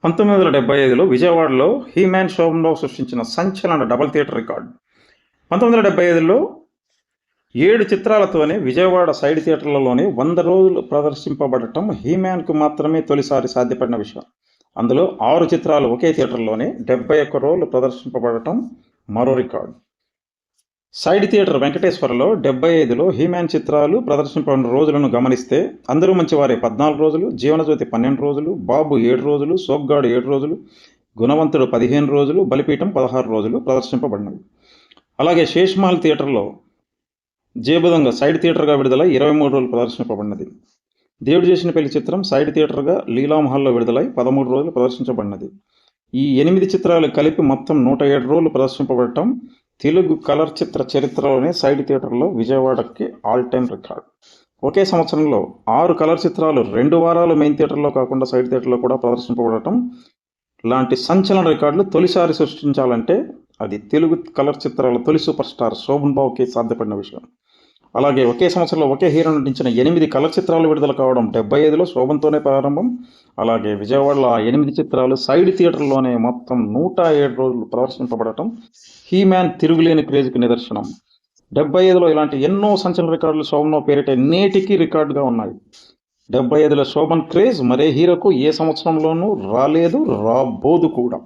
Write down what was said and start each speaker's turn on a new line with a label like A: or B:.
A: 1975లో విజయవాడలో హీ-మ్యాన్ శోభన్బాబు సృష్టించిన సంచలన డబుల్ థియేటర్ రికార్డు. 1975లో 7 చిత్రాలతోనే విజయవాడ సైడ్ థియేటర్లలోనే 100 రోజులు ప్రదర్శింపబడటం హీ-మ్యాన్కు మాత్రమే తొలిసారి సాధ్యపడిన విషయం. అందులో 6 చిత్రాలు ఒకే థియేటర్లోనే 71 రోజులు ప్రదర్శింపబడటం మరో రికార్డు. సైడ్ థియేటర్ వెంకటేశ్వరలో 75లో హీ-మ్యాన్ చిత్రాలు ప్రదర్శింపబడిన రోజులను గమనిస్తే అందరూ మంచివారే 14 రోజులు, జీవనజ్యోతి 12 రోజులు, బాబు 7 రోజులు, సోగ్గాడు 7 రోజులు, గుణవంతుడు 15 రోజులు, బలిపీఠం 16 రోజులు ప్రదర్శింపబడినవి. అలాగే శేష్మహల్ థియేటర్లో జేబుదొంగ సైడ్ థియేటర్గా విడుదలై 23 రోజులు ప్రదర్శింపబడినది. దేవుడు చేసిన పెళ్లి చిత్రం సైడ్ థియేటర్గా లీలామహల్లో విడుదలై 13 రోజులు ప్రదర్శించబడినది. ఈ 8 చిత్రాలు కలిపి మొత్తం 107 రోజులు ప్రదర్శింపబడటం తెలుగు కలర్ చిత్ర చరిత్రలోనే సైడ్ థియేటర్లో విజయవాడకి ఆల్ టైమ్ రికార్డ్. ఒకే సంవత్సరంలో 6 కలర్ చిత్రాలు 2 వారాలు మెయిన్ థియేటర్లో కాకుండా సైడ్ థియేటర్లో కూడా ప్రదర్శింపబడటం లాంటి సంచలన రికార్డులు తొలిసారి సృష్టించాలంటే అది తెలుగు కలర్ చిత్రాల తొలి సూపర్ స్టార్ శోభన్ బాబుకి సాధ్యపడిన విషయం. అలాగే ఒకే సంవత్సరంలో ఒకే హీరో నటించిన 8 కలర్ చిత్రాలు విడుదల కావడం 75లో శోభన్తోనే ప్రారంభం. అలాగే విజయవాడలో ఆ 8 చిత్రాలు సైడ్ థియేటర్లోనే మొత్తం 107 రోజులు ప్రదర్శింపబడటం హీ-మ్యాన్ తిరుగులేని క్రేజ్కి నిదర్శనం. 75లో ఇలాంటి ఎన్నో సంచలన రికార్డులు శోభన్ పేరిట నేటికి రికార్డుగా ఉన్నాయి. 75లో శోభన్ క్రేజ్ మరే హీరోకు ఏ సంవత్సరంలోనూ రాలేదు, రాబోదు కూడా.